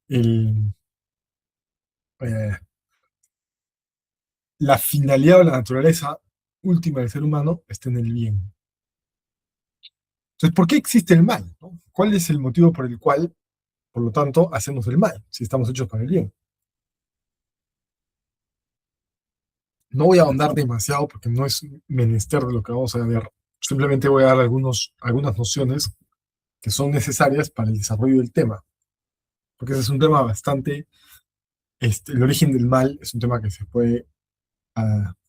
el, eh, la finalidad o la naturaleza última del ser humano está en el bien. Entonces, ¿por qué existe el mal? ¿No? ¿Cuál es el motivo por el cual, por lo tanto, hacemos el mal, si estamos hechos para el bien? No voy a ahondar demasiado porque no es menester de lo que vamos a ver. Simplemente voy a dar algunas nociones que son necesarias para el desarrollo del tema, porque ese es un tema bastante, el origen del mal es un tema que se puede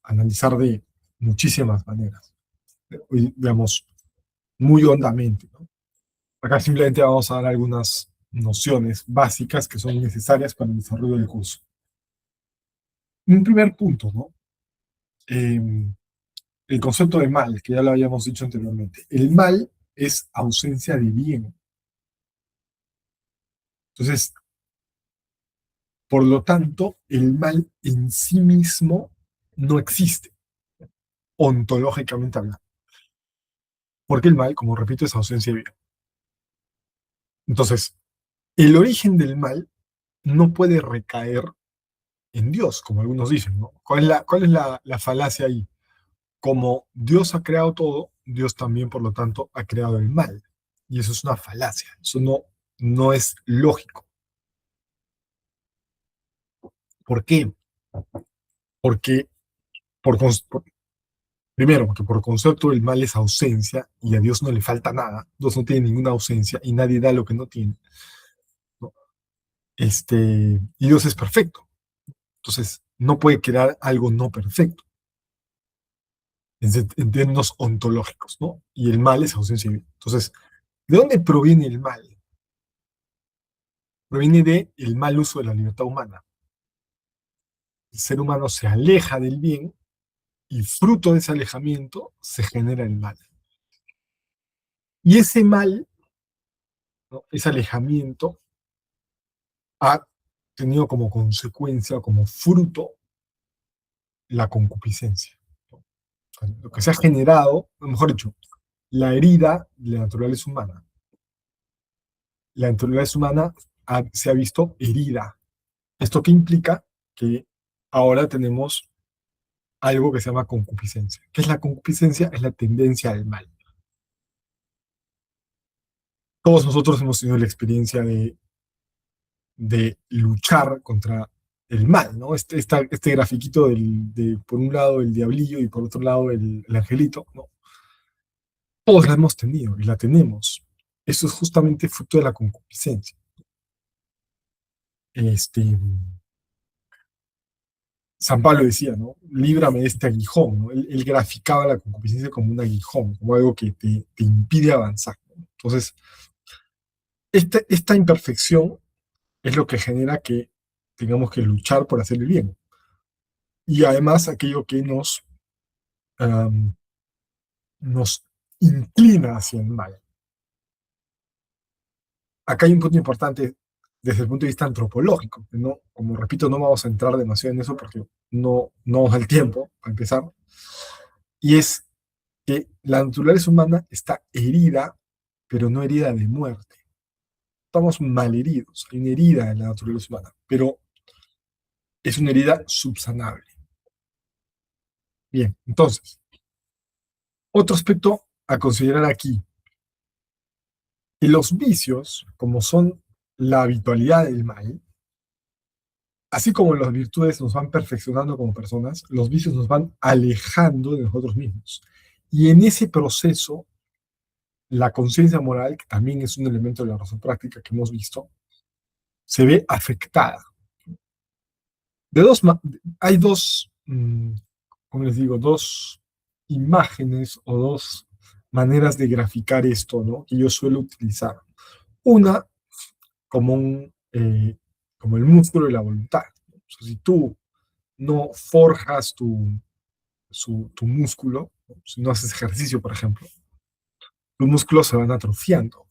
analizar de muchísimas maneras, digamos, muy hondamente, ¿no? Acá simplemente vamos a dar algunas nociones básicas que son necesarias para el desarrollo del curso. Un primer punto, ¿no? Eh, el concepto de mal, que ya lo habíamos dicho anteriormente. El mal es ausencia de bien. Entonces, por lo tanto, el mal en sí mismo no existe, ontológicamente hablando. Porque el mal, como repito, es ausencia de bien. Entonces, el origen del mal no puede recaer en Dios, como algunos dicen, ¿no? ¿Cuál es la falacia ahí? Como Dios ha creado todo, Dios también, por lo tanto, ha creado el mal. Y eso es una falacia, eso no es lógico. ¿Por qué? Porque, primero, porque por concepto el mal es ausencia y a Dios no le falta nada. Dios no tiene ninguna ausencia y nadie da lo que no tiene, ¿no? Y Dios es perfecto. Entonces, no puede crear algo no perfecto en términos ontológicos, ¿no? Y el mal es ausencia de vida. Entonces, ¿de dónde proviene el mal? Proviene del mal uso de la libertad humana. El ser humano se aleja del bien y fruto de ese alejamiento se genera el mal. Y ese mal, ¿no? Ese alejamiento ha tenido como consecuencia, como fruto, la concupiscencia, ¿no? Lo que se ha generado, o mejor dicho, la herida de la naturaleza humana. La naturaleza humana se ha visto herida. ¿Esto qué implica? Que ahora tenemos algo que se llama concupiscencia. ¿Qué es la concupiscencia? Es la tendencia al mal. Todos nosotros hemos tenido la experiencia de luchar contra el mal, ¿no? Este grafiquito por un lado el diablillo y por otro lado el angelito, ¿no? Todos la hemos tenido y la tenemos. Eso es justamente fruto de la concupiscencia. Este, San Pablo decía, ¿no? Líbrame de este aguijón, ¿no? Él graficaba la concupiscencia como un aguijón, como algo que te impide avanzar, ¿no? Entonces, esta imperfección es lo que genera que tengamos que luchar por hacer el bien. Y además aquello que um, nos inclina hacia el mal. Acá hay un punto importante desde el punto de vista antropológico, que no, como repito, no vamos a entrar demasiado en eso porque no nos da el tiempo para empezar, y es que la naturaleza humana está herida, pero no herida de muerte. Estamos malheridos, hay una herida en la naturaleza humana, pero es una herida subsanable. Bien, entonces, otro aspecto a considerar aquí, que los vicios, como son la habitualidad del mal, así como las virtudes nos van perfeccionando como personas, los vicios nos van alejando de nosotros mismos. Y en ese proceso, la conciencia moral, que también es un elemento de la razón práctica que hemos visto, se ve afectada. Hay dos, ¿cómo les digo? Dos imágenes o dos maneras de graficar esto, ¿no? Que yo suelo utilizar. Una, como, como el músculo de la voluntad. O sea, si tú no forjas tu músculo, si no haces ejercicio, por ejemplo, tus músculos se van atrofiando.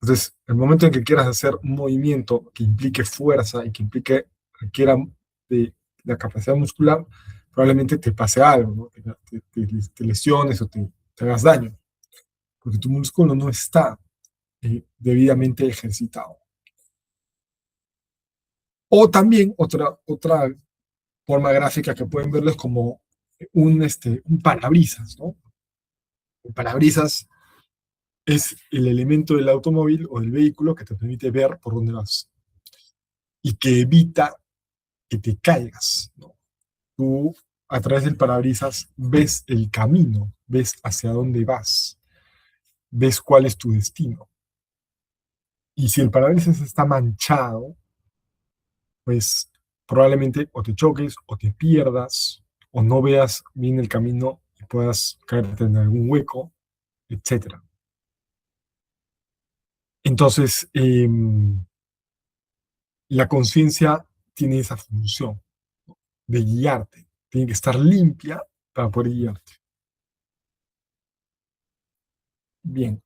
Entonces, el momento en que quieras hacer un movimiento que implique fuerza y que requiera de la capacidad muscular, probablemente te pase algo, ¿no? Te lesiones o te hagas daño, porque tu músculo no está debidamente ejercitado. O también otra forma gráfica que pueden verlo es como un parabrisas, ¿no? El parabrisas es el elemento del automóvil o del vehículo que te permite ver por dónde vas y que evita que te caigas, ¿no? Tú a través del parabrisas ves el camino, ves hacia dónde vas, ves cuál es tu destino. Y si el parabrisas está manchado, pues probablemente o te choques o te pierdas o no veas bien el camino y puedas caerte en algún hueco, etcétera. Entonces, la conciencia tiene esa función de guiarte, tiene que estar limpia para poder guiarte. Bien,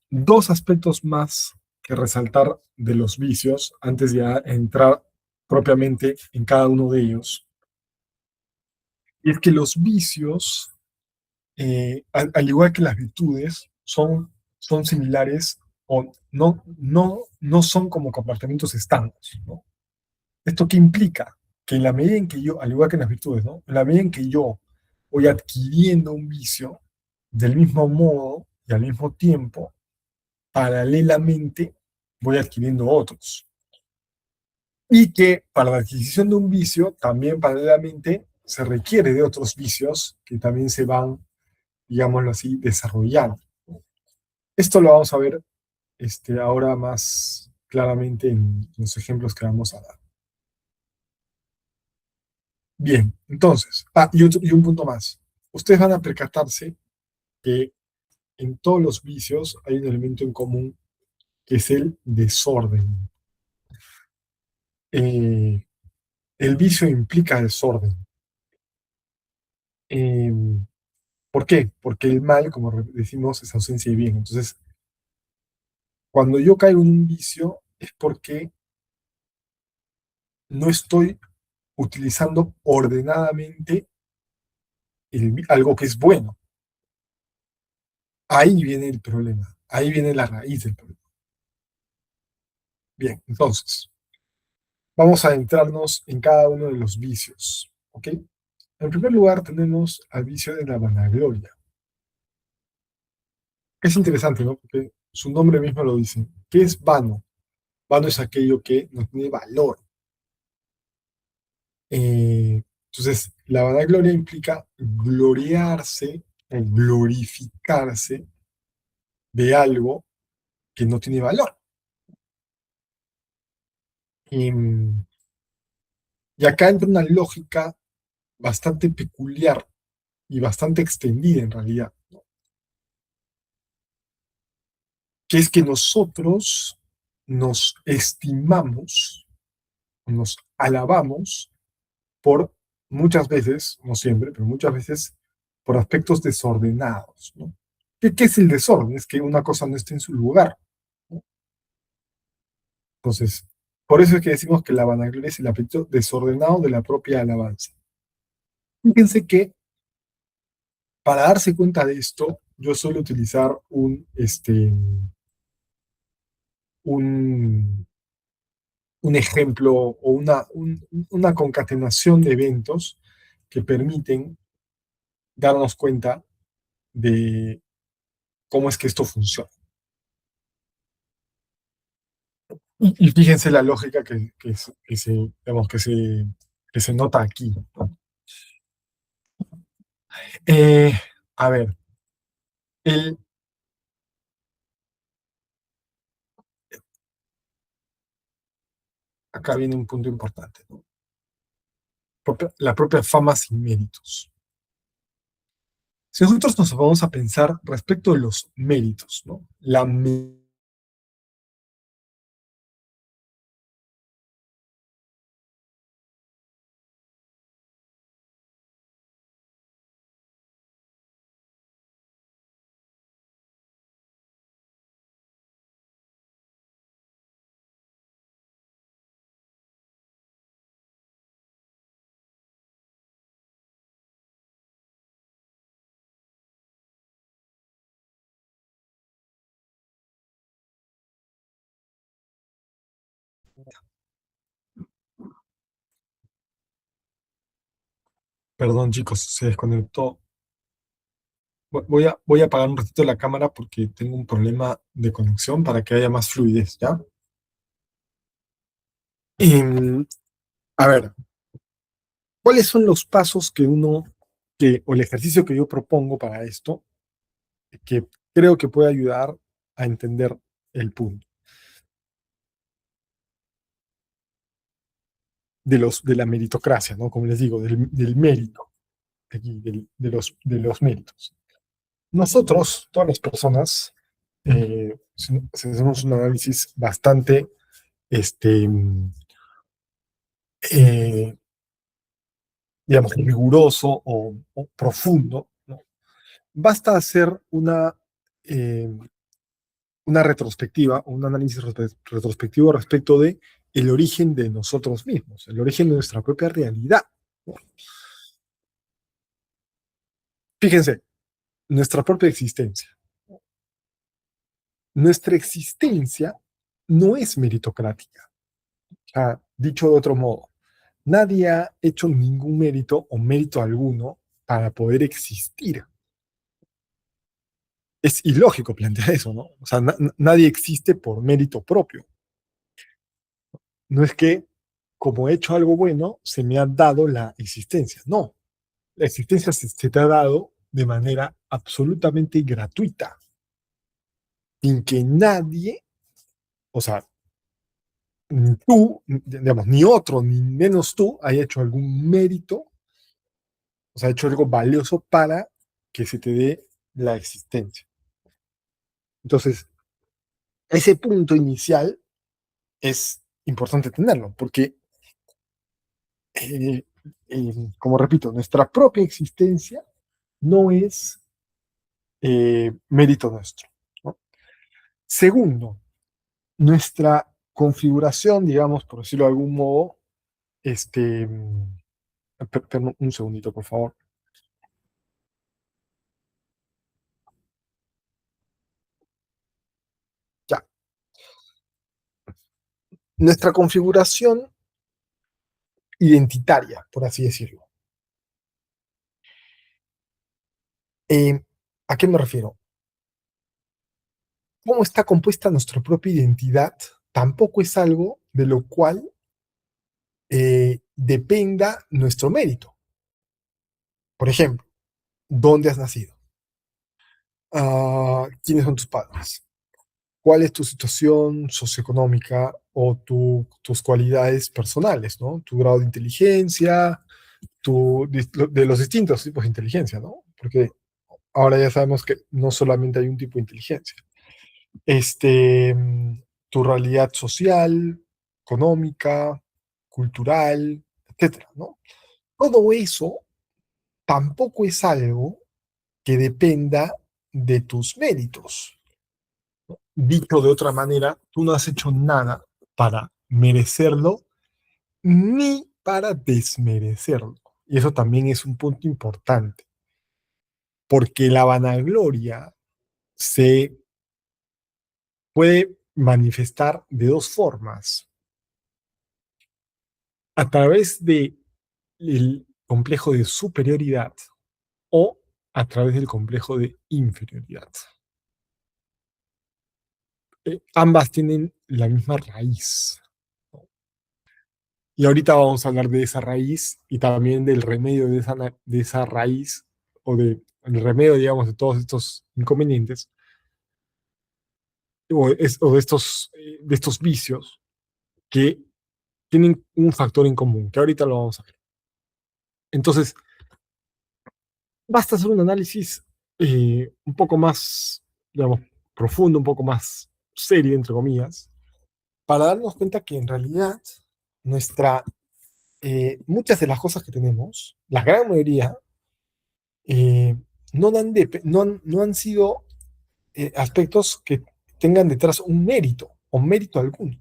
dos aspectos más que resaltar de los vicios antes de entrar propiamente en cada uno de ellos. Y es que los vicios, al igual que las virtudes, son similares o no son como comportamientos estándar, ¿no? ¿Esto qué implica? Que en la medida en que yo, al igual que en las virtudes, ¿no? En la medida en que yo voy adquiriendo un vicio, del mismo modo y al mismo tiempo, paralelamente voy adquiriendo otros. Y que para la adquisición de un vicio, también paralelamente se requiere de otros vicios que también se van, digámoslo así, desarrollando. Esto lo vamos a ver ahora más claramente en los ejemplos que vamos a dar. Bien, entonces, y un punto más. Ustedes van a percatarse que en todos los vicios hay un elemento en común que es el desorden. Eh, el vicio implica desorden. Eh, ¿Por qué? Porque el mal, como decimos, es ausencia de bien. Entonces, cuando yo caigo en un vicio es porque no estoy utilizando ordenadamente algo que es bueno. Ahí viene el problema. Ahí viene la raíz del problema. Bien, entonces, vamos a adentrarnos en cada uno de los vicios. ¿Ok? En primer lugar, tenemos al vicio de la vanagloria. Es interesante, ¿no? Porque su nombre mismo lo dice. ¿Qué es vano? Vano es aquello que no tiene valor. Entonces, la vanagloria implica gloriarse o glorificarse de algo que no tiene valor. Y, y acá entra una lógica bastante peculiar y bastante extendida en realidad, ¿no? Que es que nosotros nos estimamos, nos alabamos por muchas veces, no siempre, pero muchas veces por aspectos desordenados, ¿no? ¿Qué es el desorden? Es que una cosa no esté en su lugar, ¿no? Entonces, por eso es que decimos que la vanagloria es el aspecto desordenado de la propia alabanza. Fíjense que para darse cuenta de esto, yo suelo utilizar un, un ejemplo o una concatenación de eventos que permiten darnos cuenta de cómo es que esto funciona. Y fíjense la lógica digamos, que se nota aquí, ¿no? Eh, a ver, el, acá viene un punto importante, ¿no? La propia fama sin méritos. Si nosotros nos vamos a pensar respecto de los méritos, ¿no? Perdón, chicos, se desconectó. Voy a apagar un ratito la cámara porque tengo un problema de conexión para que haya más fluidez, ¿ya? Em, a ver, ¿cuáles son los pasos o el ejercicio que yo propongo para esto, que creo que puede ayudar a entender el punto de la meritocracia, ¿no? Como les digo, del mérito, aquí, de los méritos. Nosotros, todas las personas, si hacemos un análisis bastante, este, eh, digamos, riguroso o profundo, ¿no? Basta hacer eh, una retrospectiva o un análisis retrospectivo respecto de el origen de nosotros mismos, el origen de nuestra propia realidad, ¿no? Fíjense, nuestra propia existencia. Nuestra existencia no es meritocrática. Dicho de otro modo, nadie ha hecho ningún mérito o mérito alguno para poder existir. Es ilógico plantear eso, ¿no? O sea, nadie existe por mérito propio. No es que como he hecho algo bueno, se me ha dado la existencia. No, la existencia se te ha dado de manera absolutamente gratuita, sin que nadie, o sea, ni tú, digamos, ni otro, ni menos tú, haya hecho algún mérito, o sea, hecho algo valioso para que se te dé la existencia. Entonces, ese punto inicial es importante tenerlo, porque eh, como repito, nuestra propia existencia no es mérito nuestro, ¿no? Segundo, nuestra configuración, digamos, por decirlo de algún modo, perdón, un segundito, por favor. Ya. Nuestra configuración identitaria, por así decirlo. Eh, ¿A qué me refiero? ¿Cómo está compuesta nuestra propia identidad? Tampoco es algo de lo cual dependa nuestro mérito. Por ejemplo, ¿dónde has nacido? ¿Quiénes son tus padres? ¿Cuál es tu situación socioeconómica o tus cualidades personales, ¿no? Tu grado de inteligencia, de los distintos tipos de inteligencia, ¿no? Porque ahora ya sabemos que no solamente hay un tipo de inteligencia. Este, mm, Tu realidad social, económica, cultural, etcétera, ¿no? Todo eso tampoco es algo que dependa de tus méritos. Dicho de otra manera, tú no has hecho nada para merecerlo ni para desmerecerlo. Y eso también es un punto importante, porque la vanagloria se puede manifestar de dos formas: a través de el complejo de superioridad o a través del complejo de inferioridad. Ambas tienen la misma raíz, ¿no? Y ahorita vamos a hablar de esa raíz y también del remedio de esa raíz, o del remedio, digamos, de todos estos inconvenientes, o de estos vicios que tienen un factor en común, que ahorita lo vamos a ver. Entonces, basta hacer un análisis un poco más, digamos, profundo, un poco más serio, entre comillas, para darnos cuenta que en realidad muchas de las cosas que tenemos, la gran mayoría, eh, no han sido aspectos que tengan detrás un mérito o mérito alguno.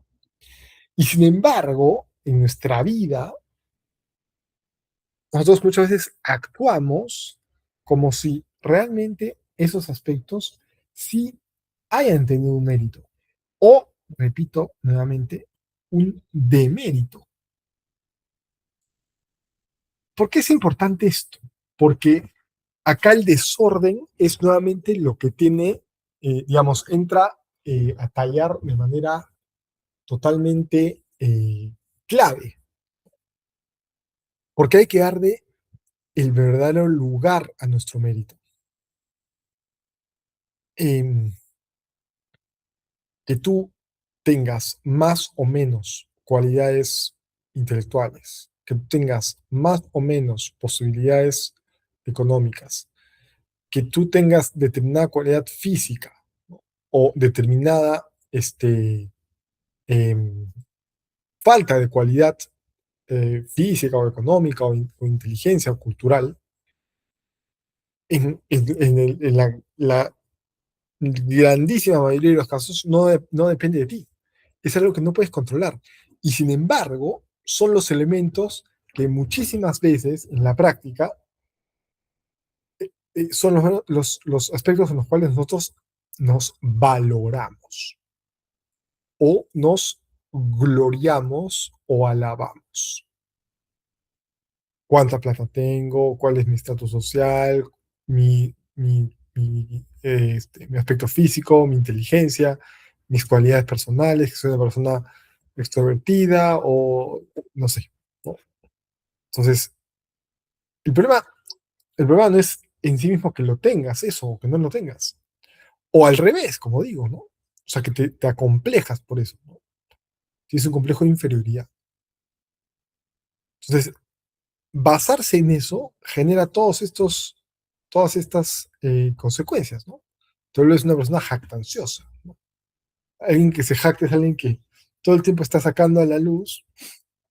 Y sin embargo, en nuestra vida, nosotros muchas veces actuamos como si realmente esos aspectos sí hayan tenido un mérito. O, repito nuevamente, un demérito. ¿Por qué es importante esto? Porque acá el desorden es nuevamente lo que tiene, digamos, entra a tallar de manera totalmente clave, porque hay que darle el verdadero lugar a nuestro mérito. Em, que tú tengas más o menos cualidades intelectuales, que tú tengas más o menos posibilidades económicas, que tú tengas determinada cualidad física, ¿no? O determinada em, falta de cualidad física o económica o inteligencia o cultural, en la grandísima mayoría de los casos no depende de ti. Es algo que no puedes controlar. Y sin embargo, son los elementos que muchísimas veces en la práctica son los aspectos en los cuales nosotros nos valoramos o nos gloriamos o alabamos. ¿Cuánta plata tengo? ¿Cuál es mi estatus social? Mi aspecto físico, mi inteligencia, mis cualidades personales, que soy una persona extrovertida o no sé, ¿no? Entonces, el problema, el problema no es en sí mismo que lo tengas, eso, o que no lo tengas. O al revés, como digo, ¿no? O sea, que te acomplejas por eso, ¿no? Tienes un complejo de inferioridad. Entonces, basarse en eso genera todas estas consecuencias, ¿no? Tú eres una persona jactanciosa, ¿no? Alguien que se jacta es alguien que todo el tiempo está sacando a la luz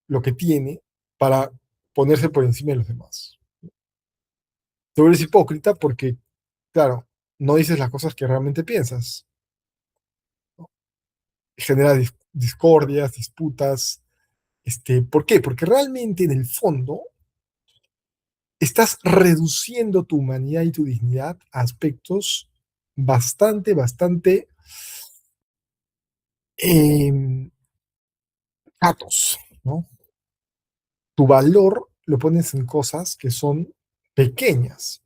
lo que tiene para ponerse por encima de los demás. Tú eres hipócrita porque, claro, no dices las cosas que realmente piensas, ¿no? Genera discordias, disputas. ¿Por qué? Porque realmente en el fondo estás reduciendo tu humanidad y tu dignidad a aspectos bastante eh, chatos, ¿no? Tu valor lo pones en cosas que son pequeñas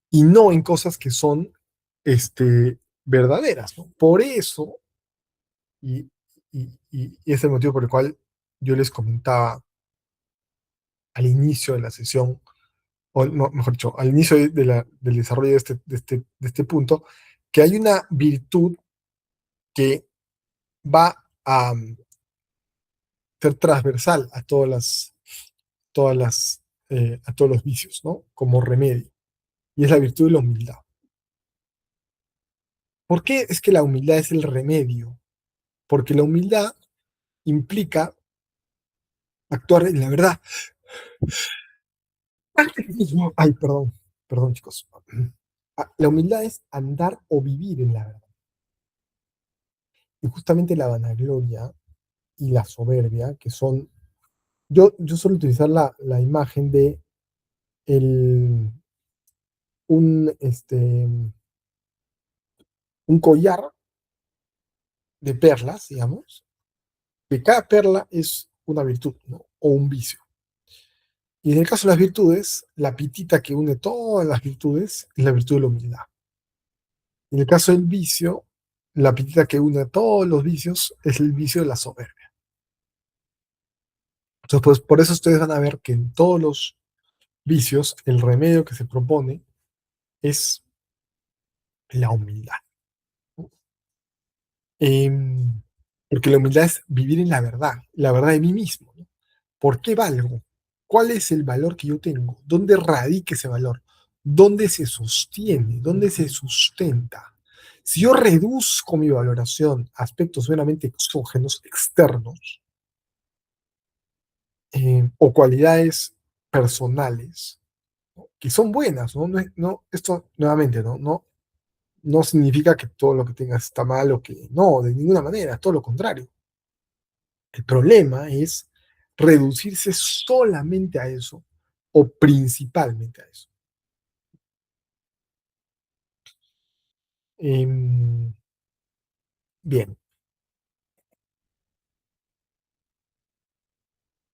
y no en cosas que son verdaderas, ¿no? Por eso, y, y es el motivo por el cual yo les comentaba al inicio de la sesión, o no, mejor dicho, al inicio del desarrollo de este punto, que hay una virtud que va a ser transversal a a todos los vicios, ¿no? Como remedio, y es la virtud de la humildad. ¿Por qué es que la humildad es el remedio? Porque la humildad implica actuar en la verdad. Ay, perdón, chicos. La humildad es andar o vivir en la verdad. Y justamente la vanagloria y la soberbia, que son, yo suelo utilizar la imagen de el, un, un collar de perlas, digamos, que cada perla es una virtud, ¿no? O un vicio. Y en el caso de las virtudes, la pitita que une todas las virtudes es la virtud de la humildad. En el caso del vicio, la pitita que une todos los vicios es el vicio de la soberbia. Entonces, pues por eso ustedes van a ver que en todos los vicios, el remedio que se propone es la humildad. Em, Porque la humildad es vivir en la verdad de mí mismo, ¿no? ¿Por qué valgo? ¿Cuál es el valor que yo tengo? ¿Dónde radica ese valor? ¿Dónde se sostiene? ¿Dónde se sustenta? Si yo reduzco mi valoración a aspectos meramente exógenos, externos, o cualidades personales, ¿no? Que son buenas, ¿no? Esto nuevamente, no significa que todo lo que tengas está mal o que no, de ninguna manera, todo lo contrario. El problema es reducirse solamente a eso o principalmente a eso. Bien,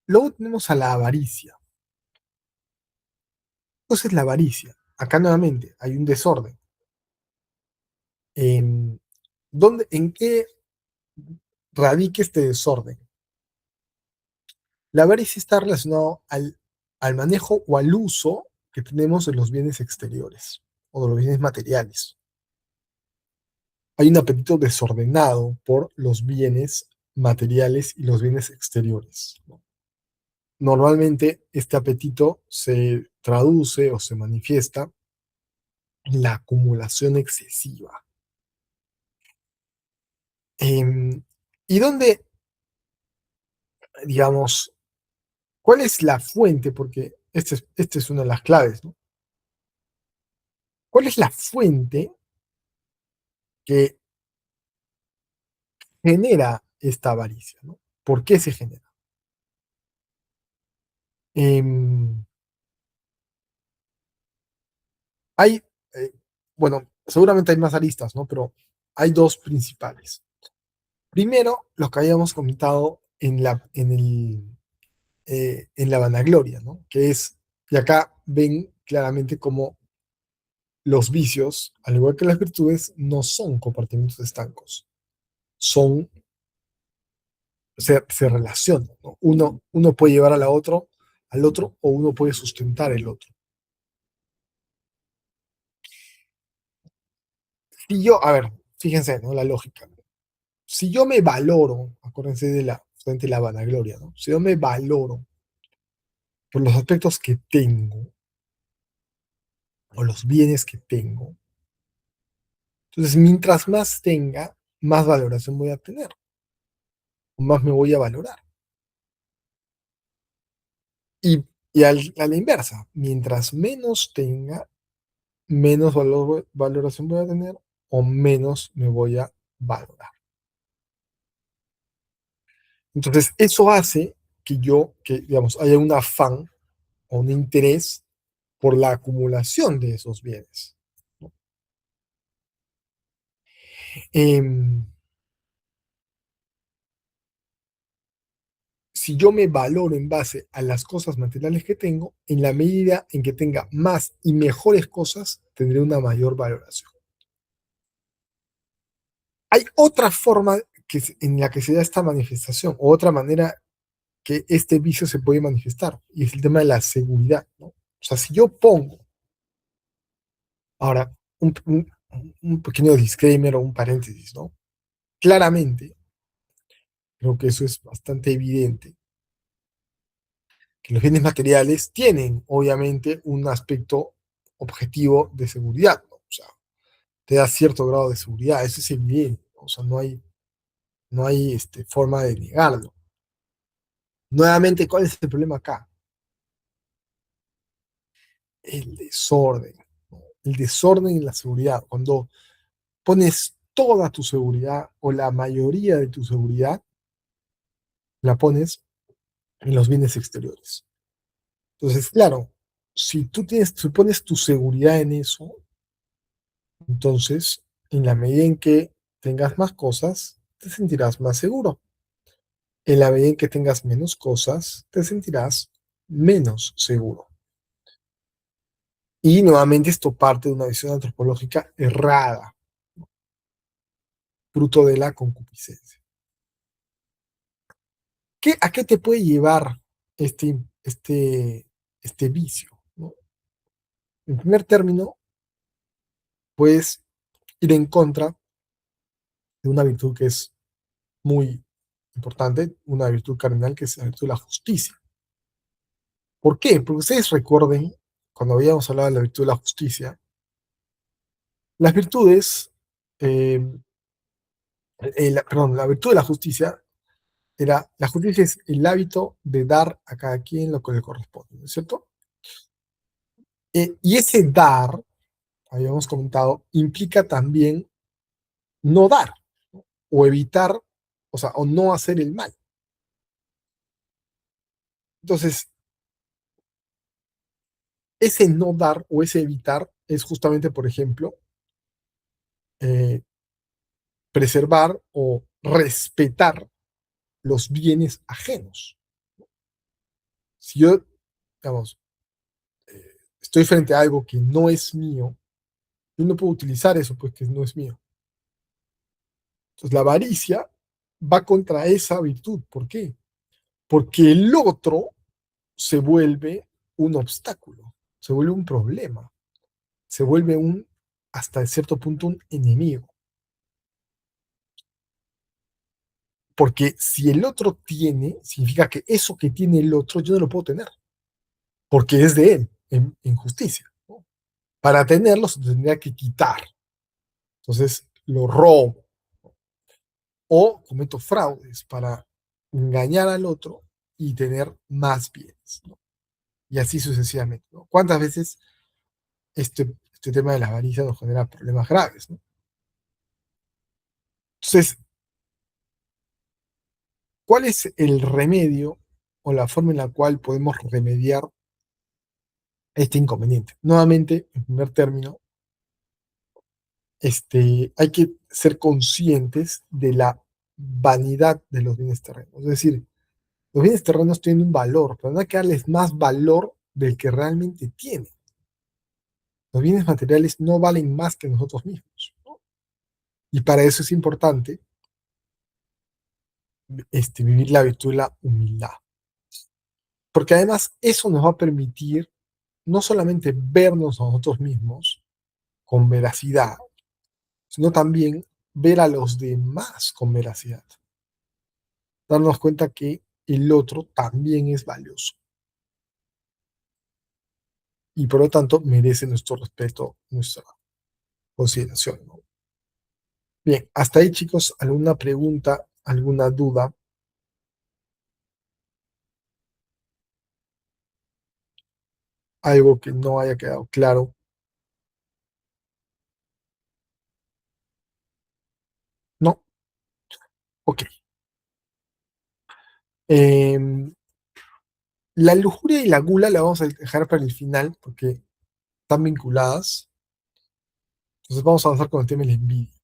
Luego tenemos a la avaricia. Entonces, la avaricia. Acá nuevamente hay un desorden. ¿En, en qué radica este desorden? La avaricia está relacionado al manejo o al uso que tenemos de los bienes exteriores o de los bienes materiales. Hay un apetito desordenado por los bienes materiales y los bienes exteriores, ¿no? Normalmente este apetito se traduce o se manifiesta en la acumulación excesiva. ¿Y dónde, digamos, cuál es la fuente? Porque esta es una de las claves, ¿no? ¿Cuál es la fuente que genera esta avaricia, ¿no? ¿Por qué se genera? Em, hay, eh, bueno, seguramente hay más aristas, ¿no? Pero hay dos principales. Primero, lo que habíamos comentado en la vanagloria, ¿no? Que es, y acá ven claramente cómo los vicios, al igual que las virtudes, no son compartimentos estancos, son, se relacionan, ¿no? Uno puede llevar al otro o uno puede sustentar el otro. Si yo, a ver, fíjense, ¿no? La lógica. Si yo me valoro, acuérdense de frente a la vanagloria, ¿no? Si yo me valoro por los aspectos que tengo o los bienes que tengo, entonces mientras más tenga, más valoración voy a tener, más me voy a valorar. Y a la inversa, mientras menos tenga, menos valoración voy a tener o menos me voy a valorar. Entonces, eso hace que digamos, haya un afán o un interés por la acumulación de esos bienes, ¿no? Em, si yo me valoro en base a las cosas materiales que tengo, en la medida en que tenga más y mejores cosas, tendré una mayor valoración. Hay otra forma en la que se da esta manifestación, o otra manera que este vicio se puede manifestar, y es el tema de la seguridad, ¿no? O sea, si yo pongo, ahora, un pequeño disclaimer o un paréntesis, ¿no? Claramente, creo que eso es bastante evidente, que los bienes materiales tienen, obviamente, un aspecto objetivo de seguridad, ¿no? O sea, te da cierto grado de seguridad, eso es evidente, ¿no? O sea, no hay forma de negarlo. Nuevamente, ¿cuál es el problema acá? El desorden, ¿no? El desorden en la seguridad. Cuando pones toda tu seguridad o la mayoría de tu seguridad, la pones en los bienes exteriores. Entonces, claro, si pones tu seguridad en eso, entonces, en la medida en que tengas más cosas, te sentirás más seguro. En la medida en que tengas menos cosas, te sentirás menos seguro. Y nuevamente esto parte de una visión antropológica errada, fruto de la concupiscencia. ¿A qué te puede llevar este, este, este vicio, ¿no? En primer término, puedes ir en contra de una virtud que es muy importante, una virtud cardinal que es la virtud de la justicia. ¿Por qué? Porque ustedes recuerden, cuando habíamos hablado de la virtud de la justicia, las virtudes, eh, perdón, la virtud de la justicia la justicia es el hábito de dar a cada quien lo que le corresponde, ¿no es cierto? Y ese dar, habíamos comentado, implica también no dar, ¿no? O evitar, o sea, o no hacer el mal. Entonces, ese no dar o ese evitar es justamente, por ejemplo, eh, preservar o respetar los bienes ajenos. Si yo, digamos, estoy frente a algo que no es mío, yo no puedo utilizar eso, pues que no es mío. Entonces la avaricia va contra esa virtud. ¿Por qué? Porque el otro se vuelve un obstáculo, se vuelve un problema, se vuelve hasta cierto punto, un enemigo. Porque si el otro tiene, significa que eso que tiene el otro yo no lo puedo tener, porque es de él, en justicia, ¿no? Para tenerlo se tendría que quitar. Entonces lo robo o cometo fraudes para engañar al otro y tener más bienes, ¿no? Y así sucesivamente, ¿no? ¿Cuántas veces este tema de la avaricia nos genera problemas graves, ¿no? Entonces, ¿cuál es el remedio o la forma en la cual podemos remediar este inconveniente? Nuevamente, en primer término, hay que ser conscientes de la vanidad de los bienes terrenos. Es decir, los bienes terrenos tienen un valor, pero no hay que darles más valor del que realmente tienen. Los bienes materiales no valen más que nosotros mismos, ¿no? Y para eso es importante vivir la virtud de la humildad. Porque además eso nos va a permitir no solamente vernos a nosotros mismos con veracidad, sino también ver a los demás con veracidad. Darnos cuenta que el otro también es valioso y por lo tanto merece nuestro respeto, nuestra consideración, ¿no? Bien, hasta ahí chicos, ¿alguna pregunta, alguna duda? ¿Algo que no haya quedado claro? ¿No? Ok. Em, la lujuria y la gula la vamos a dejar para el final porque están vinculadas. Entonces vamos a avanzar con el tema de la envidia.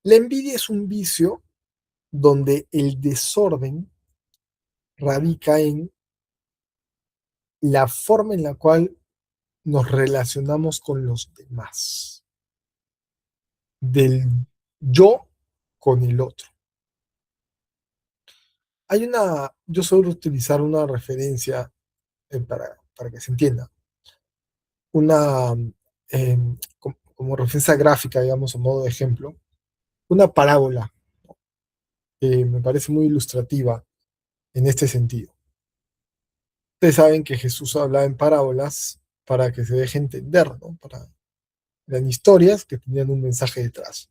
La envidia es un vicio donde el desorden radica en la forma en la cual nos relacionamos con los demás, del yo con el otro. Yo suelo utilizar una referencia para que se entienda, una, como referencia gráfica, digamos, a modo de ejemplo, una parábola que me parece muy ilustrativa en este sentido. Ustedes saben que Jesús hablaba en parábolas para que se deje entender, ¿no? Eran historias que tenían un mensaje detrás.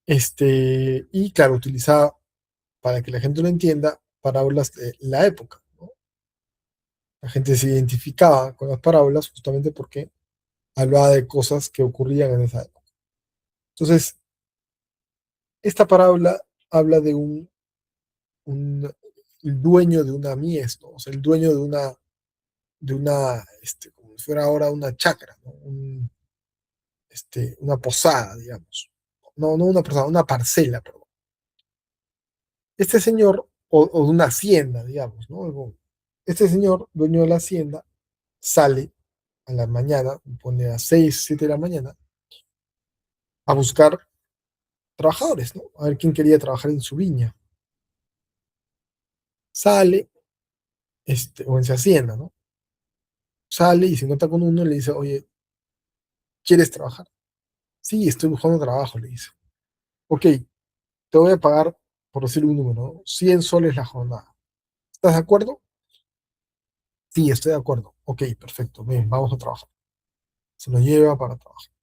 Y claro, utilizaba, para que la gente lo entienda, parábolas de la época, ¿no? La gente se identificaba con las parábolas justamente porque hablaba de cosas que ocurrían en esa época. Entonces, esta parábola habla de un el dueño de una mies, ¿no? O sea, el dueño como si fuera ahora una chacra, ¿no? Una posada, digamos. No, no una posada, una parcela, perdón. Este señor, o de una hacienda, digamos, ¿no? Este señor, dueño de la hacienda, sale a la mañana, pone a 6 7 de la mañana, a buscar trabajadores, ¿no? A ver quién quería trabajar en su viña. Sale, o en su hacienda, ¿no? Sale y se encuentra con uno y le dice, oye, ¿quieres trabajar? Sí, estoy buscando trabajo, le dice. Ok, te voy a pagar, por decir un número, ¿no? 100 soles la jornada. ¿Estás de acuerdo? Sí, estoy de acuerdo. Ok, perfecto, bien, vamos a trabajar. Se lo lleva para trabajar.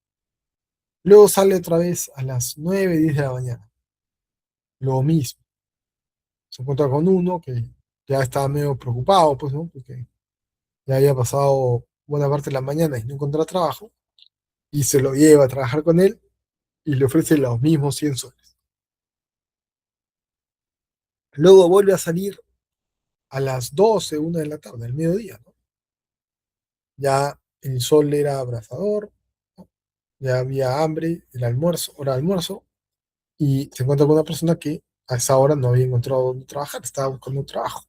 Luego sale otra vez a las 9 10 de la mañana. Lo mismo. Se encuentra con uno que ya estaba medio preocupado, pues, ¿no? Porque ya había pasado buena parte de la mañana y no encontraba trabajo. Y se lo lleva a trabajar con él y le ofrece los mismos 100 soles. Luego vuelve a salir a las 12 1 de la tarde, al mediodía, ¿no? Ya el sol era abrasador, ¿no? Ya había hambre, el almuerzo, hora de almuerzo, y se encuentra con una persona que a esa hora no había encontrado dónde trabajar, estaba buscando un trabajo.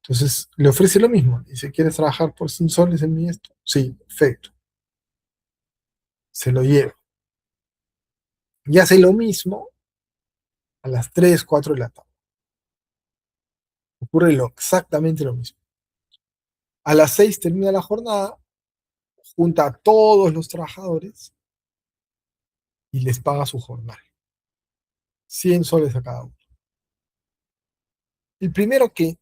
Entonces le ofrece lo mismo. Dice, ¿quieres trabajar por 100 soles en mi esto? Sí, perfecto. Se lo lleva. Y hace lo mismo a las 3 4 de la tarde. Ocurre exactamente lo mismo. A las 6 termina la jornada, junta a todos los trabajadores y les paga su jornal. 100 soles a cada uno. El primero que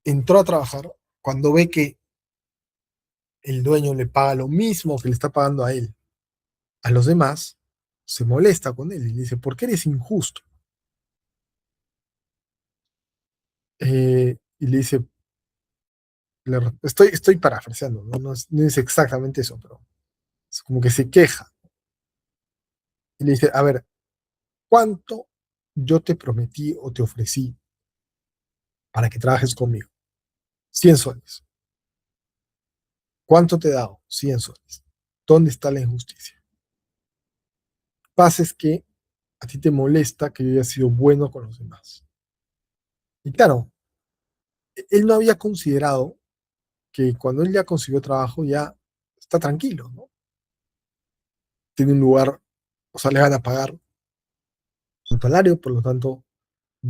entró a trabajar, cuando ve que el dueño le paga lo mismo que le está pagando a él, a los demás, se molesta con él y le dice, ¿por qué eres injusto? Y le dice, estoy parafraseando, ¿no? No es exactamente eso, pero es como que se queja. Y le dice, a ver, ¿cuánto yo te prometí o te ofrecí para que trabajes conmigo? 100 soles. ¿Cuánto te he dado? 100 soles. ¿Dónde está la injusticia? Pasa es que a ti te molesta que yo haya sido bueno con los demás. Y claro, él no había considerado que cuando él ya consiguió trabajo ya está tranquilo, ¿no? Tiene un lugar, o sea, le van a pagar su salario, por lo tanto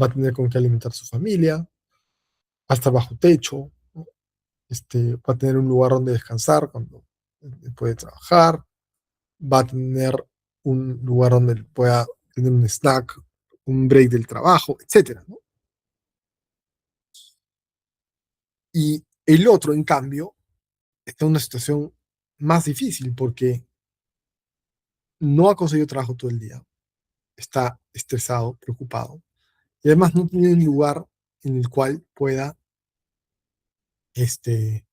va a tener con qué alimentar a su familia, va a estar bajo techo, ¿no? Va a tener un lugar donde descansar cuando puede trabajar, va a tener un lugar donde pueda tener un snack, un break del trabajo, etcétera, ¿no? Y el otro, en cambio, está en una situación más difícil porque no ha conseguido trabajo todo el día, está estresado, preocupado, y además no tiene un lugar en el cual pueda este,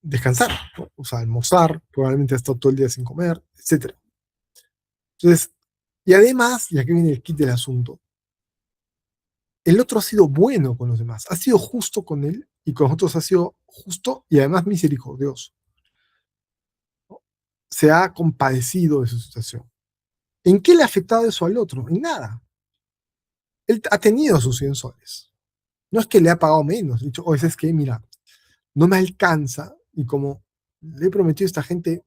descansar, ¿no? O sea, almorzar, probablemente ha estado todo el día sin comer, etcétera. Entonces, y además, y aquí viene el kit del asunto, el otro ha sido bueno con los demás, ha sido justo con él y con nosotros ha sido justo y además misericordioso, ¿no? Se ha compadecido de su situación. ¿En qué le ha afectado eso al otro? En nada. Él ha tenido sus 100 soles. No es que le ha pagado menos. Ha dicho, oye, es que, mira, no me alcanza y como le he prometido a esta gente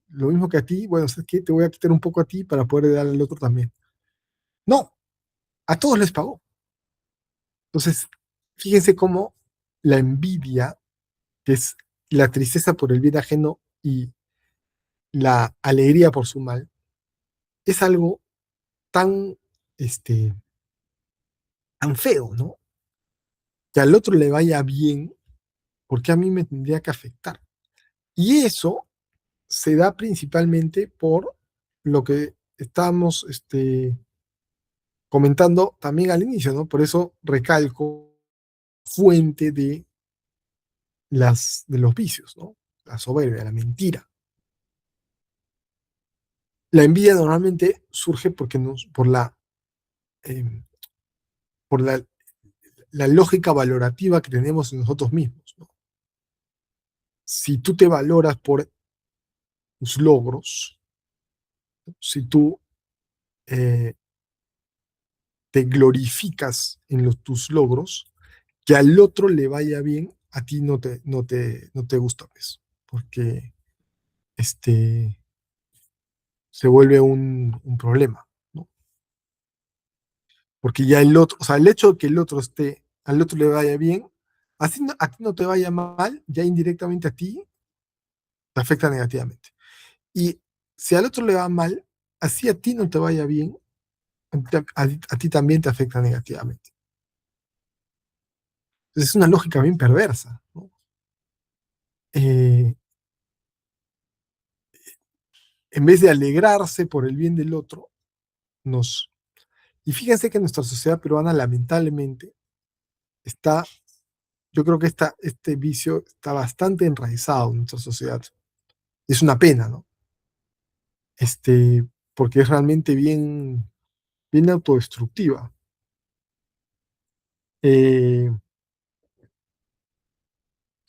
lo mismo que a ti, bueno, ¿sabes qué? Te voy a quitar un poco a ti para poder darle al otro también. No, a todos les pagó. Entonces, fíjense cómo la envidia, que es la tristeza por el bien ajeno y la alegría por su mal, es algo tan, este, tan feo, ¿no? Que al otro le vaya bien, porque a mí me tendría que afectar. Y eso se da principalmente por lo que estábamos comentando también al inicio, ¿no? Por eso recalco fuente de los vicios, ¿no? La soberbia, la mentira. La envidia normalmente surge eh, por la lógica valorativa que tenemos en nosotros mismos, ¿no? Si tú te valoras por tus logros, si tú eh, te glorificas en tus logros, que al otro le vaya bien, a ti no te gusta, pues, porque este, se vuelve un problema, ¿no? Porque ya el otro, o sea, el hecho de que el otro al otro le vaya bien, así a ti no te vaya mal, ya indirectamente a ti te afecta negativamente. Y si al otro le va mal, así a ti no te vaya bien, a ti también te afecta negativamente. Entonces es una lógica bien perversa, ¿no? Eh, en vez de alegrarse por el bien del otro, nos... Y fíjense que nuestra sociedad peruana lamentablemente está, yo creo que este vicio está bastante enraizado en nuestra sociedad. Es una pena, ¿no? Porque es realmente bien autodestructiva. Eh,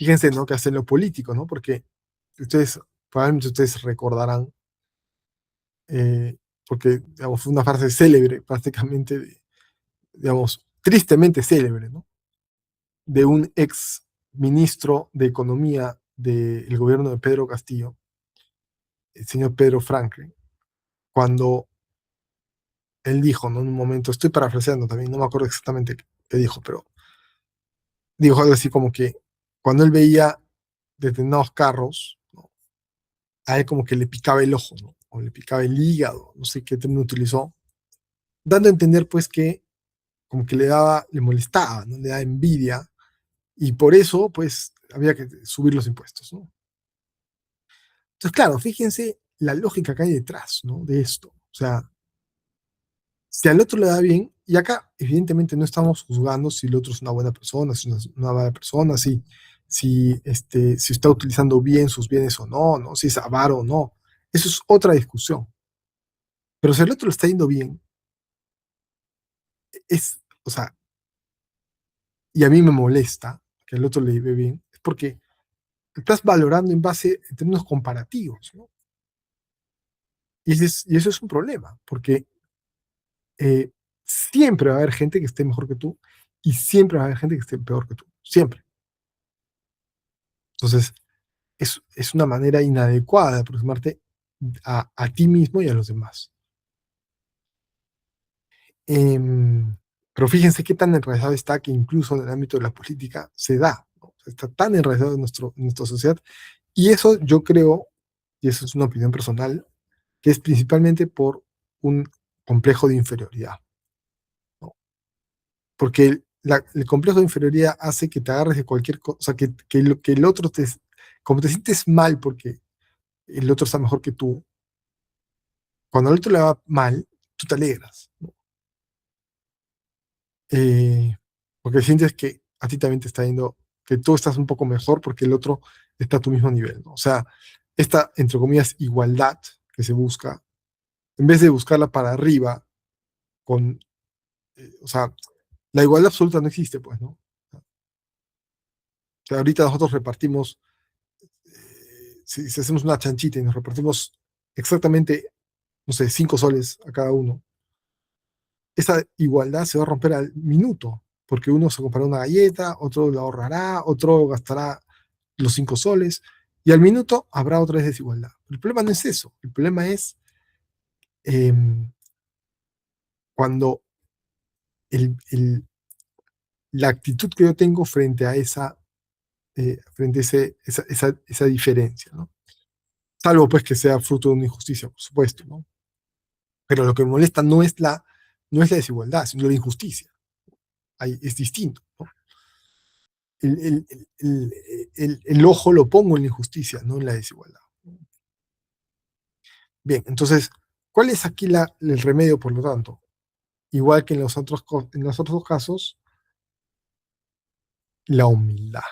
Fíjense, ¿no? Que hacen lo político, ¿no? Porque ustedes, probablemente ustedes recordarán porque, digamos, fue una frase célebre, prácticamente, digamos, tristemente célebre, ¿no? De un ex ministro de Economía del gobierno de Pedro Castillo, el señor Pedro Franklin, cuando él dijo, ¿no? En un momento, estoy parafraseando también, no me acuerdo exactamente qué dijo, pero dijo algo así como que cuando él veía determinados carros, ¿no? A él como que le picaba el ojo, ¿no? O le picaba el hígado, no sé qué término utilizó, dando a entender pues que como que le daba, le molestaba, ¿no? Le daba envidia, y por eso pues había que subir los impuestos, ¿no? Entonces, claro, fíjense la lógica que hay detrás, ¿no? De esto. O sea, si al otro le da bien, y acá evidentemente no estamos juzgando si el otro es una buena persona, si es una mala persona, si está utilizando bien sus bienes o no, ¿no? Si es avaro o no. Eso es otra discusión. Pero si al otro le está yendo bien, o sea, y a mí me molesta que al otro le ve bien, es porque estás valorando en base en términos comparativos, ¿no? Y eso es un problema, porque eh, siempre va a haber gente que esté mejor que tú y siempre va a haber gente que esté peor que tú, siempre. Entonces, es una manera inadecuada de aproximarte a ti mismo y a los demás. Em, pero fíjense qué tan enraizado está que incluso en el ámbito de la política se da, ¿no? O sea, está tan enraizado en nuestra sociedad. Y eso yo creo, y eso es una opinión personal, que es principalmente por un complejo de inferioridad, ¿no? Porque el complejo de inferioridad hace que te agarres de cualquier cosa, o sea, que el otro como te sientes mal porque el otro está mejor que tú, cuando al otro le va mal, tú te alegras, ¿no? Eh, Porque sientes que a ti también te está yendo, que tú estás un poco mejor porque el otro está a tu mismo nivel, ¿no? O sea, esta, entre comillas, igualdad que se busca, en vez de buscarla para arriba, con, o sea, la igualdad absoluta no existe, pues, ¿no? O sea, ahorita nosotros repartimos, si hacemos una chanchita y nos repartimos exactamente, no sé, 5 soles a cada uno, esa igualdad se va a romper al minuto, porque uno se comprará una galleta, otro la ahorrará, otro gastará los 5 soles, y al minuto habrá otra vez desigualdad. El problema no es eso, el problema es eh, cuando la actitud que yo tengo frente a esa diferencia, ¿no? Salvo pues que sea fruto de una injusticia, por supuesto, ¿no? Pero lo que me molesta no es la desigualdad, sino la injusticia. Ahí es distinto, ¿no? El ojo lo pongo en la injusticia, no en la desigualdad. Bien, entonces, ¿cuál es aquí el remedio, por lo tanto? Igual que en los otros casos, la humildad.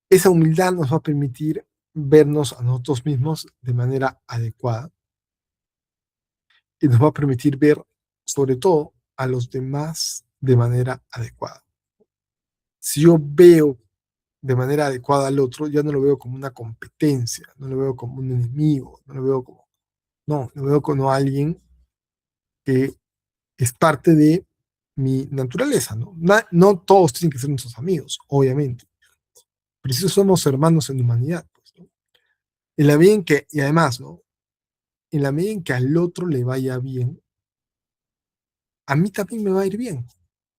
Esa humildad nos va a permitir vernos a nosotros mismos de manera adecuada y nos va a permitir ver, sobre todo, a los demás de manera adecuada. Si yo veo de manera adecuada al otro, ya no lo veo como una competencia, no lo veo como un enemigo, no lo veo como, no, lo veo como alguien que es parte de mi naturaleza, ¿no? No todos tienen que ser nuestros amigos, obviamente, pero sí somos hermanos en humanidad, pues, ¿no? En la medida en que, y además, ¿no? En la medida en que al otro le vaya bien, a mí también me va a ir bien.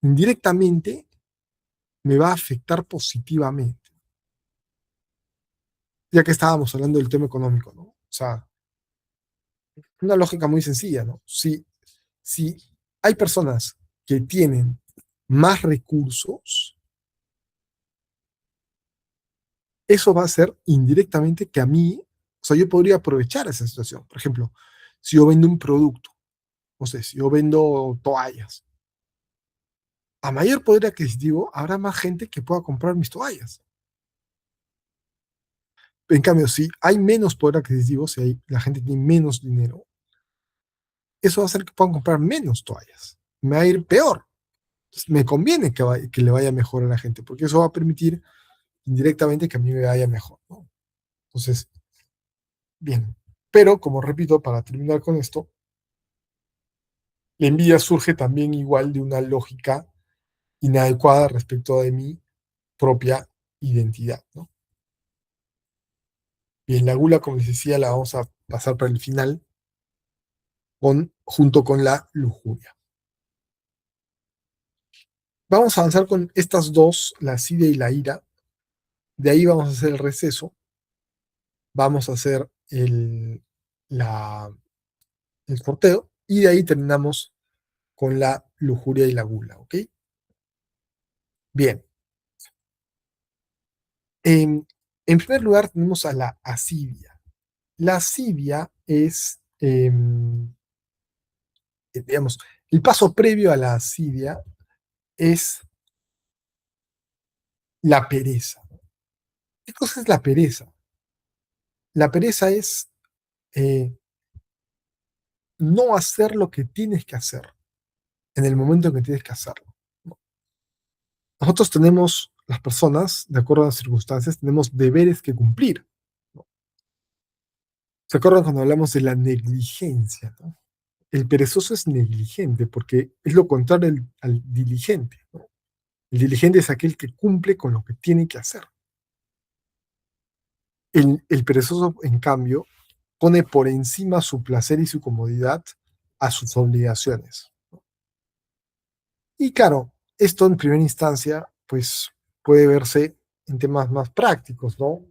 Indirectamente me va a afectar positivamente, ya que estábamos hablando del tema económico, ¿no? O sea, una lógica muy sencilla, ¿no? Si hay personas que tienen más recursos, eso va a hacer indirectamente que a mí, o sea, yo podría aprovechar esa situación. Por ejemplo, si yo vendo un producto, no sé, si yo vendo toallas, a mayor poder adquisitivo habrá más gente que pueda comprar mis toallas. En cambio, si hay menos poder adquisitivo, la gente tiene menos dinero, eso va a hacer que puedan comprar menos toallas. Me va a ir peor. Entonces, me conviene que le vaya mejor a la gente, porque eso va a permitir indirectamente que a mí me vaya mejor, ¿no? Entonces, Bien, pero como repito, para terminar con esto, la envidia surge también igual de una lógica inadecuada respecto de mi propia identidad, ¿no? Bien, la gula, como les decía, la vamos a pasar para el final junto con la lujuria. Vamos a avanzar con estas dos, la asidia y la ira. De ahí vamos a hacer el receso, vamos a hacer el sorteo y de ahí terminamos con la lujuria y la gula, ¿ok? Bien. En primer lugar tenemos a la asidia. La asidia es, digamos, el paso previo a la asidia es la pereza. ¿Qué cosa es la pereza? La pereza es eh, no hacer lo que tienes que hacer en el momento en que tienes que hacerlo, ¿no? Nosotros tenemos, las personas, de acuerdo a las circunstancias, tenemos deberes que cumplir, ¿no? ¿Se acuerdan cuando hablamos de la negligencia, ¿no? El perezoso es negligente porque es lo contrario al diligente, ¿no? El diligente es aquel que cumple con lo que tiene que hacer. El perezoso, en cambio, pone por encima su placer y su comodidad a sus obligaciones. Y claro, esto en primera instancia, pues puede verse en temas más prácticos, ¿no?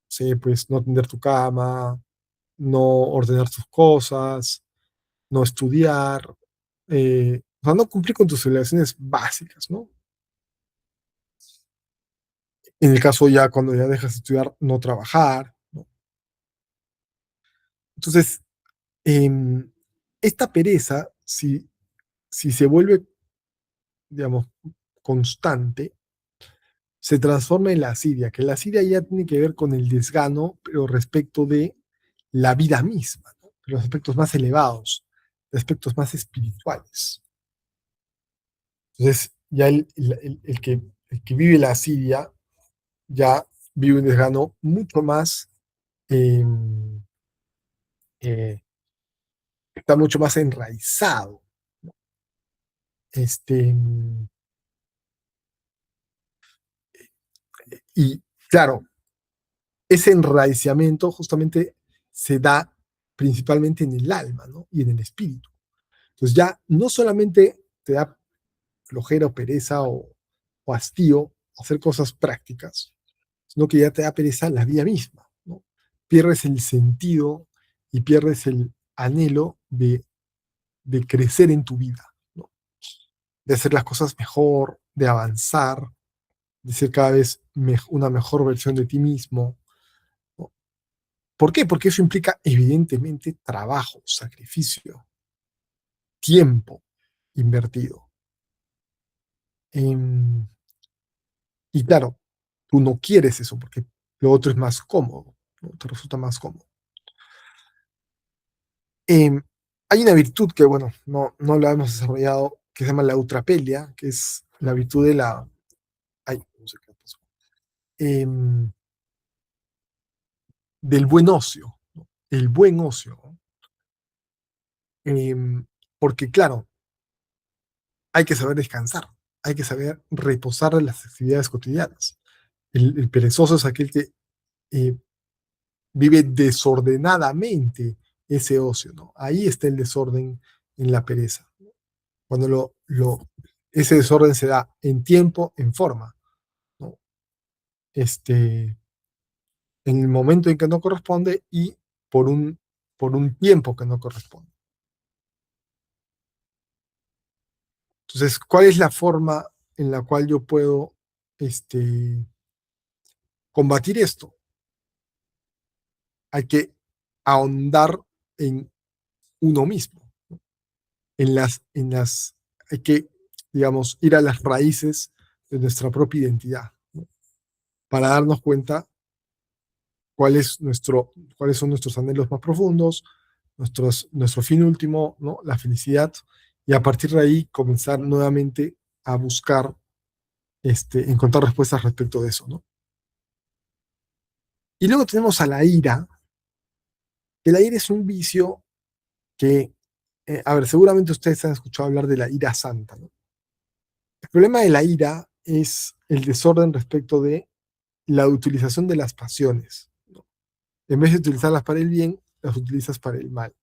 Sí, pues no tender tu cama, no ordenar tus cosas, no estudiar, o sea, no cumplir con tus obligaciones básicas, ¿no? En el caso ya cuando ya dejas de estudiar, no trabajar, ¿no? Entonces, em, esta pereza, si se vuelve, digamos, constante, se transforma en la asidia, que la asidia ya tiene que ver con el desgano, pero respecto de la vida misma, ¿no? Los aspectos más elevados, los aspectos más espirituales. Entonces, ya el que vive la asidia ya vive un desgano mucho más, eh, eh, está mucho más enraizado. Este, y claro, ese enraizamiento justamente se da principalmente en el alma, ¿no? Y en el espíritu. Entonces ya no solamente te da flojera o pereza o hastío hacer cosas prácticas, sino que ya te da pereza la vida misma, ¿no? Pierdes el sentido y pierdes el anhelo de crecer en tu vida, ¿no? De hacer las cosas mejor, de avanzar, de ser cada vez una mejor versión de ti mismo, ¿no? ¿Por qué? Porque eso implica evidentemente trabajo, sacrificio, tiempo invertido. Em, y claro, tú no quieres eso porque lo otro es más cómodo, ¿no? Te resulta más cómodo. Em, Hay una virtud que, bueno, no la hemos desarrollado, que se llama la eutrapelia, que es la virtud de la... Ay, no sé qué pasó. Em, Del buen ocio, ¿no? El buen ocio, ¿no? Porque, claro, hay que saber descansar, hay que saber reposar de las actividades cotidianas. El perezoso es aquel que eh, vive desordenadamente ese ocio, ¿no? Ahí está el desorden en la pereza. Cuando ese desorden se da en tiempo, en forma, ¿no? Este, en el momento en que no corresponde y por un tiempo que no corresponde. Entonces, ¿cuál es la forma en la cual yo puedo este, combatir esto? Hay que ahondar en uno mismo, ¿no? Hay que, digamos, ir a las raíces de nuestra propia identidad, ¿no? Para darnos cuenta cuáles son nuestros anhelos más profundos, nuestro fin último, ¿no? La felicidad, y a partir de ahí comenzar nuevamente a buscar, encontrar respuestas respecto de eso, ¿no? Y luego tenemos a la ira, Que la ira es un vicio que, a ver, seguramente ustedes han escuchado hablar de la ira santa, ¿no? El problema de la ira es el desorden respecto de la utilización de las pasiones, ¿no? En vez de utilizarlas para el bien, las utilizas para el mal.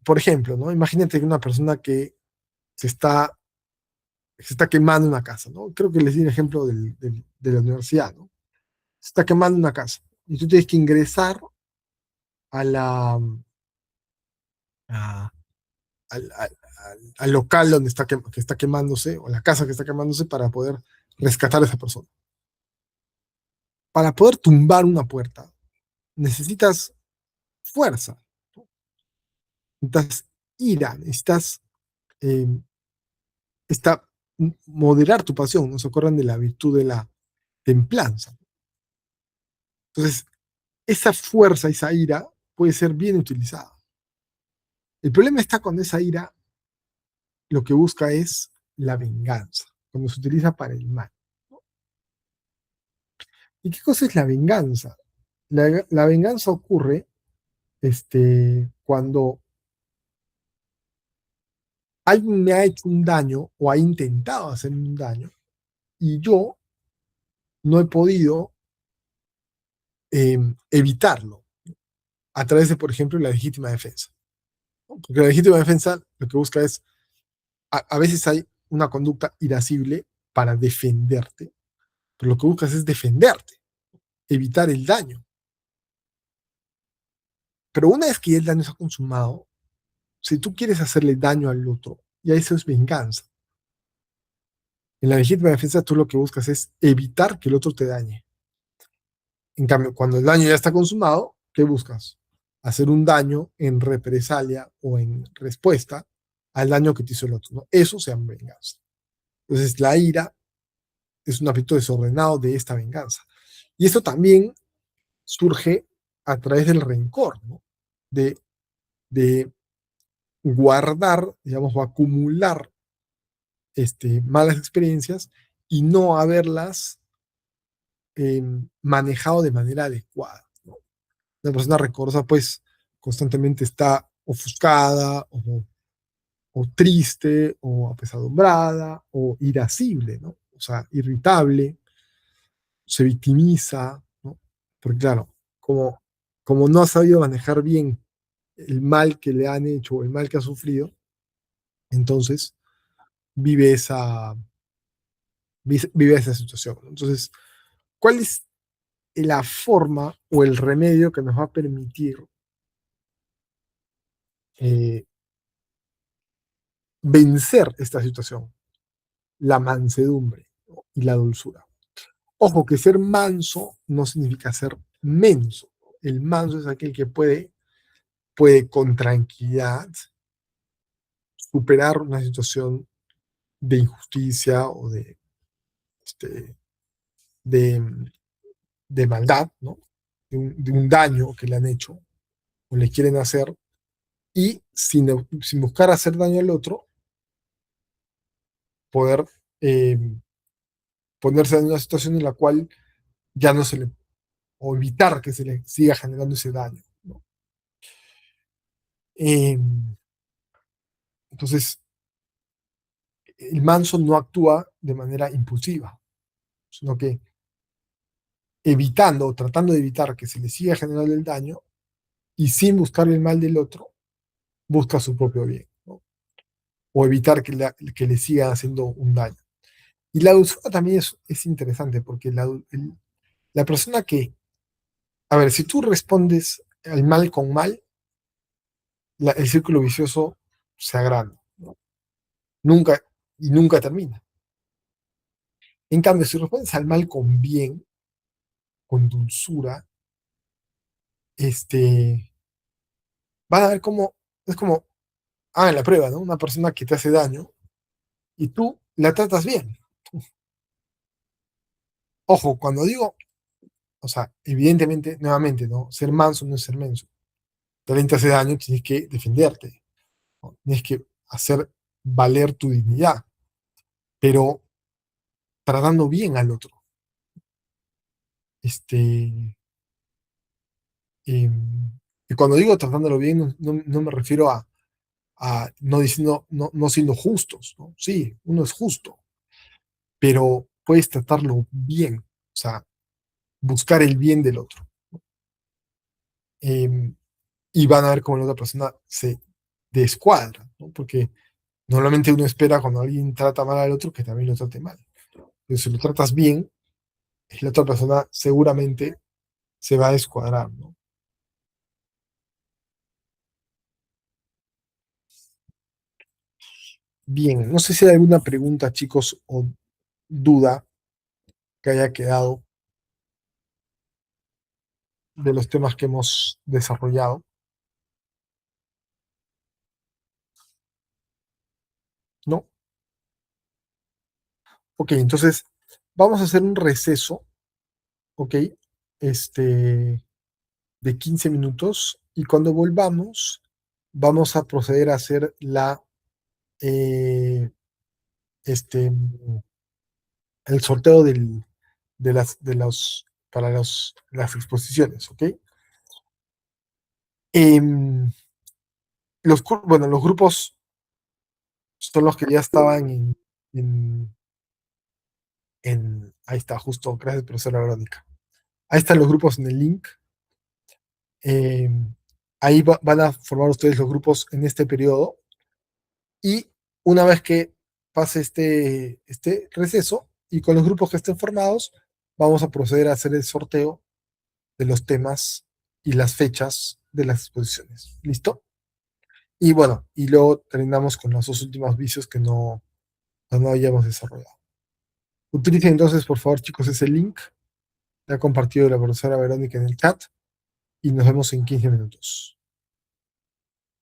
Por ejemplo, ¿no? Imagínate una persona que se está, se está quemando una casa, ¿no? Creo que les di el ejemplo de la universidad, ¿no? Se está quemando una casa y tú tienes que ingresar a la, a- al local donde que está quemándose, o la casa que está quemándose, para poder rescatar a esa persona. Para poder tumbar una puerta, necesitas fuerza, ¿no? Necesitas ira, necesitas eh, esta, moderar tu pasión. Nos acuerdan de la virtud de la templanza. Entonces, esa fuerza, esa ira, puede ser bien utilizada. El problema está cuando esa ira lo que busca es la venganza, cuando se utiliza para el mal. ¿Y qué cosa es la venganza? La venganza ocurre cuando alguien me ha hecho un daño o ha intentado hacerme un daño y yo no he podido evitarlo a través de, por ejemplo, la legítima defensa, ¿no? Porque la legítima defensa lo que busca es, a veces hay una conducta irascible para defenderte, pero lo que buscas es defenderte, evitar el daño. Pero una vez que el daño se ha consumado, si tú quieres hacerle daño al otro, ya eso es venganza. En la legítima defensa tú lo que buscas es evitar que el otro te dañe. En cambio, cuando el daño ya está consumado, ¿qué buscas? Hacer un daño en represalia o en respuesta al daño que te hizo el otro, ¿no? Eso se llama venganza. Entonces, la ira es un aspecto desordenado de esta venganza. Y esto también surge a través del rencor, ¿no? De, de guardar, digamos, o acumular malas experiencias y no haberlas manejado de manera adecuada, ¿no? La persona rencorosa, pues, constantemente está ofuscada o triste o apesadumbrada o irascible, ¿no? O sea, irritable, se victimiza, ¿no? Porque claro, como, como no ha sabido manejar bien el mal que le han hecho o el mal que ha sufrido, entonces vive esa, vive esa situación, ¿no? Entonces, ¿cuál es la forma o el remedio que nos va a permitir eh, vencer esta situación? La mansedumbre, ¿no? Y la dulzura. Ojo, que ser manso no significa ser menso. El manso es aquel que puede con tranquilidad superar una situación de injusticia o este, de, de maldad, ¿no? De un daño que le han hecho o le quieren hacer, y sin buscar hacer daño al otro, poder eh, ponerse en una situación en la cual ya no se le, o evitar que se le siga generando ese daño, ¿no? Eh, entonces, el manso no actúa de manera impulsiva, sino que evitando o tratando de evitar que se le siga generando el daño y sin buscar el mal del otro, busca su propio bien, ¿no? O evitar que le siga haciendo un daño. Y la dulzura también es interesante porque la persona que, a ver, si tú respondes al mal con mal, el círculo vicioso se agranda, ¿no? Nunca, y nunca termina. En cambio, si respondes al mal con bien, con dulzura, este, van a ver cómo, es como, hagan la prueba, ¿no? Una persona que te hace daño y tú la tratas bien. Ojo, cuando digo, o sea, evidentemente, nuevamente, ¿no? Ser manso no es ser menso. Si alguien te hace daño, tienes que defenderte, ¿no? Tienes que hacer valer tu dignidad, pero tratando bien al otro. Este, Eh, y cuando digo tratándolo bien, no me refiero a no diciendo, no siendo justos, ¿no? Sí, uno es justo, pero puedes tratarlo bien, o sea, buscar el bien del otro. Eh, y van a ver cómo la otra persona se descuadra, ¿no? Porque normalmente uno espera cuando alguien trata mal al otro que también lo trate mal. Pero si lo tratas bien, la otra persona seguramente se va a descuadrar, ¿no? Bien, no sé si hay alguna pregunta, chicos, o duda que haya quedado de los temas que hemos desarrollado, ¿no? Ok, entonces vamos a hacer un receso, ¿ok? Este, de 15 minutos y cuando volvamos vamos a proceder a hacer eh, este, el sorteo para las exposiciones, ¿ok? Em, bueno, los grupos son los que ya estaban en- ahí está, justo, gracias, profesora Verónica. Ahí están los grupos en el link. Em, ahí van a formar ustedes los grupos en este periodo y una vez que pase este receso y con los grupos que estén formados, vamos a proceder a hacer el sorteo de los temas y las fechas de las exposiciones. ¿Listo? Y bueno, y luego terminamos con los dos últimos vicios que no hayamos desarrollado. Utilicen entonces, por favor, chicos, ese link que ha compartido la profesora Verónica en el chat y nos vemos en 15 minutos.